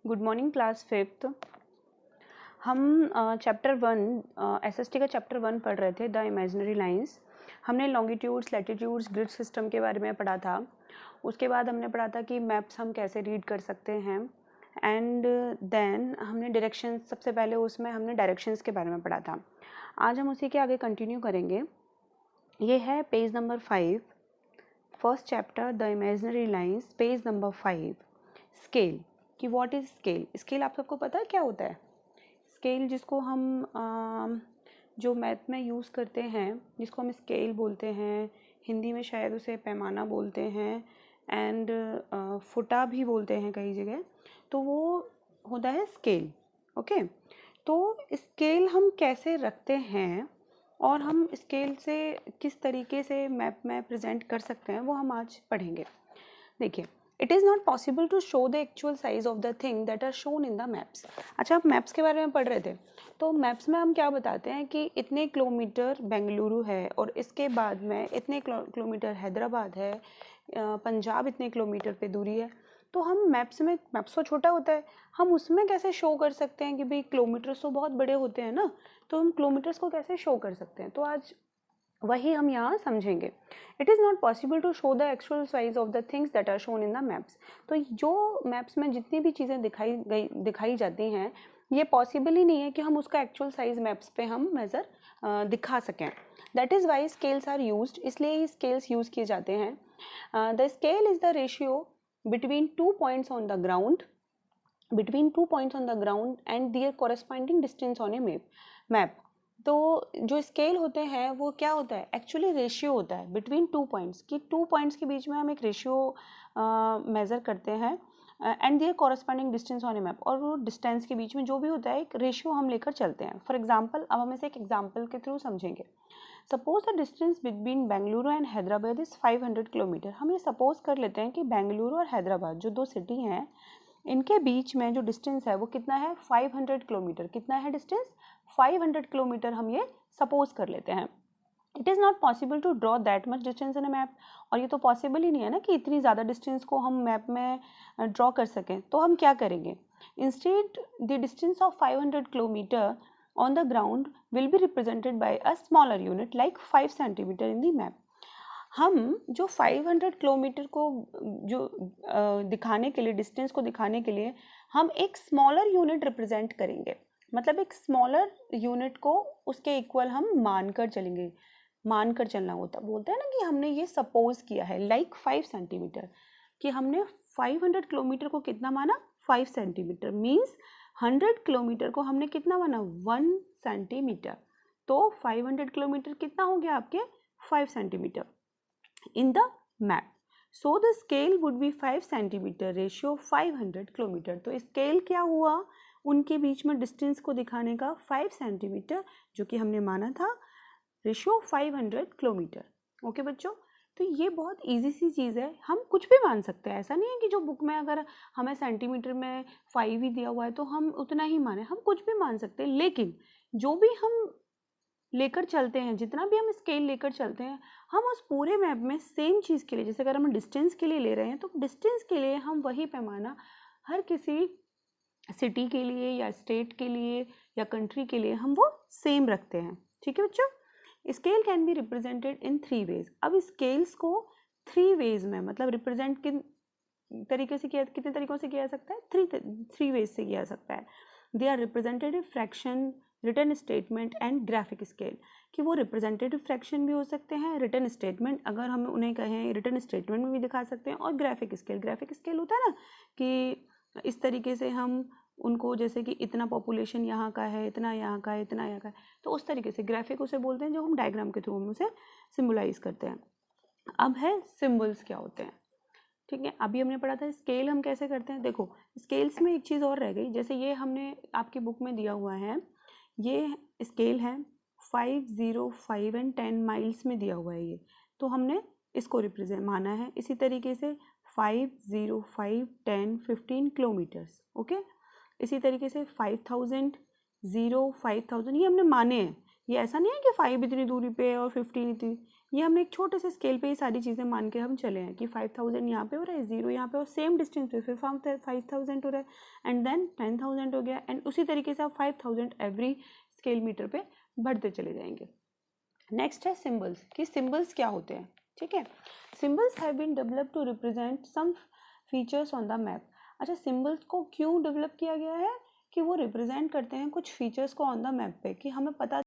Good morning class fifth. हम chapter one SST का chapter one पढ़ रहे थे, द इमेजिनरी लाइंस। हमने लॉन्गिट्यूड्स, लैटिट्यूड्स, ग्रिड सिस्टम के बारे में पढ़ा था। उसके बाद हमने पढ़ा था कि मैप्स हम कैसे रीड कर सकते हैं, एंड देन हमने डायरेक्शंस, सबसे पहले उसमें हमने डायरेक्शंस के बारे में पढ़ा था। आज हम उसी के आगे कंटिन्यू करेंगे। ये है page number 5, first chapter the imaginary lines, page number 5, scale. कि व्हाट इज़ स्केल। स्केल आप सबको पता है क्या होता है? स्केल जिसको हम जो मैथ में यूज़ करते हैं, जिसको हम स्केल बोलते हैं, हिंदी में शायद उसे पैमाना बोलते हैं, एंड फुटा भी बोलते हैं कई जगह, तो वो होता है स्केल। ओके, तो स्केल हम कैसे रखते हैं और हम स्केल से किस तरीके से मैप में प्रेजेंट कर सकते हैं वो हम आज पढ़ेंगे। देखिए, it is not possible to show the actual size of the thing that are shown in the maps. अच्छा, आप मैप्स के बारे में पढ़ रहे थे, तो मैप्स में हम क्या बताते हैं कि इतने किलोमीटर बेंगलुरु है और इसके बाद में इतने किलोमीटर हैदराबाद है, पंजाब इतने किलोमीटर पे दूरी है। तो हम मैप्स में, मैप्स तो छोटा होता है, हम उसमें कैसे शो कर सकते हैं कि भाई किलोमीटर्स तो बहुत बड़े होते हैं ना, तो हम किलोमीटर्स को कैसे शो कर सकते हैं, तो आज वही हम यहाँ समझेंगे। It is not possible to show the actual size of the things that are shown in the maps. तो जो मैप्स में जितनी भी चीज़ें दिखाई जाती हैं, ये पॉसिबल ही नहीं है कि हम उसका एक्चुअल साइज मैप्स पे हम मेज़र दिखा सकें। That is why scales are used, इसलिए ही स्केल्स यूज़ किए जाते हैं। The scale is the ratio between two points on the ground, and their corresponding distance on a map. तो जो स्केल होते हैं वो क्या होता है, एक्चुअली रेशियो होता है बिटवीन टू पॉइंट्स, कि टू पॉइंट्स के बीच में हम एक रेशियो मेज़र करते हैं, and their corresponding distance on a map, और वो डिस्टेंस के बीच में जो भी होता है एक रेशियो हम लेकर चलते हैं। फॉर एग्जांपल, अब हम इसे एक एग्जांपल के थ्रू समझेंगे। Suppose the distance between Bengaluru and Hyderabad is 500 kilometre. हम ये सपोज कर लेते हैं कि बेंगलुरु और हैदराबाद जो दो सिटी हैं, इनके बीच में जो डिस्टेंस है वो कितना है, 500 किलोमीटर। कितना है डिस्टेंस? 500 किलोमीटर हम ये सपोज कर लेते हैं। It is not possible to draw that much distance in a map. और ये तो पॉसिबल ही नहीं है ना कि इतनी ज़्यादा डिस्टेंस को हम मैप में ड्रॉ कर सकें। तो हम क्या करेंगे, instead the distance of 500 kilometre on the ground will be represented by a smaller unit like 5 centimetre in the map. हम जो 500 किलोमीटर को जो दिखाने के लिए, डिस्टेंस को दिखाने के लिए हम एक स्मॉलर यूनिट रिप्रेजेंट करेंगे। मतलब एक स्मॉलर यूनिट को उसके इक्वल हम मानकर चलेंगे। मानकर चलना होता बोलते हैं ना कि हमने ये सपोज किया है, लाइक 5 सेंटीमीटर, कि हमने 500 किलोमीटर को कितना माना, 5 सेंटीमीटर। मीन्स 100 किलोमीटर को हमने कितना माना, 1 सेंटीमीटर। तो 500 किलोमीटर कितना हो गया आपके, 5 centimetre in the map. So the scale would be 5 centimeter ratio 500 kilometre. तो स्केल क्या हुआ, उनके बीच में डिस्टेंस को दिखाने का 5 सेंटीमीटर, जो कि हमने माना था, रेशियो 500 किलोमीटर। ओके बच्चों, तो ये बहुत इजी सी चीज़ है, हम कुछ भी मान सकते हैं। ऐसा नहीं है कि जो बुक में अगर हमें सेंटीमीटर में 5 ही दिया हुआ है तो हम उतना ही माने, हम कुछ भी मान सकते हैं। लेकिन जो भी हम लेकर चलते हैं, जितना भी हम स्केल लेकर चलते हैं, हम उस पूरे मैप में सेम चीज़ के लिए, जैसे अगर हम डिस्टेंस के लिए ले रहे हैं तो डिस्टेंस के लिए हम वही पैमाना हर किसी सिटी के लिए या स्टेट के लिए या कंट्री के लिए हम वो सेम रखते हैं। ठीक है बच्चों, scale can be represented in 3 ways. अब स्केल्स को 3 वेज में, मतलब रिप्रेजेंट किन तरीके से किया, कितने तरीकों से किया जा सकता है, 3 वेज से किया जा सकता है। They are representative fraction, written statement and graphic scale. कि वो रिप्रेजेंटेटिव फ्रैक्शन भी हो सकते हैं, रिटर्न स्टेटमेंट अगर हम उन्हें कहें रिटर्न स्टेटमेंट में भी दिखा सकते हैं, और ग्राफिक स्केल होता है ना कि इस तरीके से हम उनको, जैसे कि इतना पॉपुलेशन यहाँ का है, इतना यहाँ का है, इतना यहाँ का है, तो उस तरीके से ग्राफिक उसे बोलते हैं, जो हम डायग्राम के थ्रू हम उसे सिम्बलाइज करते हैं। अब है सिम्बल्स क्या होते हैं। ठीक है, अभी हमने पढ़ा था स्केल हम कैसे करते हैं। देखो, स्केल्स में एक चीज़ और रह गई, जैसे ये हमने आपकी बुक में दिया हुआ है, ये स्केल है 5, 0, 5 एंड 10 माइल्स में दिया हुआ है ये, तो हमने इसको रिप्रेजेंट माना है। इसी तरीके से 5, 0, 5, 10, 15 किलोमीटर्स। ओके, इसी तरीके से 5000, 0, 5000 ये हमने माने हैं। ये ऐसा नहीं है कि 5 इतनी दूरी पे है और 15 इतनी, ये हमने एक छोटे से स्केल पे ये सारी चीज़ें मान के हम चले हैं कि 5000 यहाँ पे हो रहा है, 0 यहाँ पे, और सेम डिस्टेंस पे फिर 5000 हो रहा है, एंड देन 10000 हो गया, एंड उसी तरीके से आप 5000 एवरी स्केल मीटर पे बढ़ते चले जाएंगे। नेक्स्ट है सिंबल्स, कि सिंबल्स क्या होते हैं, ठीक है। Symbols have been developed to represent some features on the map. अच्छा, सिंबल्स को क्यों डेवलप किया गया है, कि वो रिप्रेजेंट करते हैं कुछ फीचर्स को ऑन द मैप पे, कि हमें पता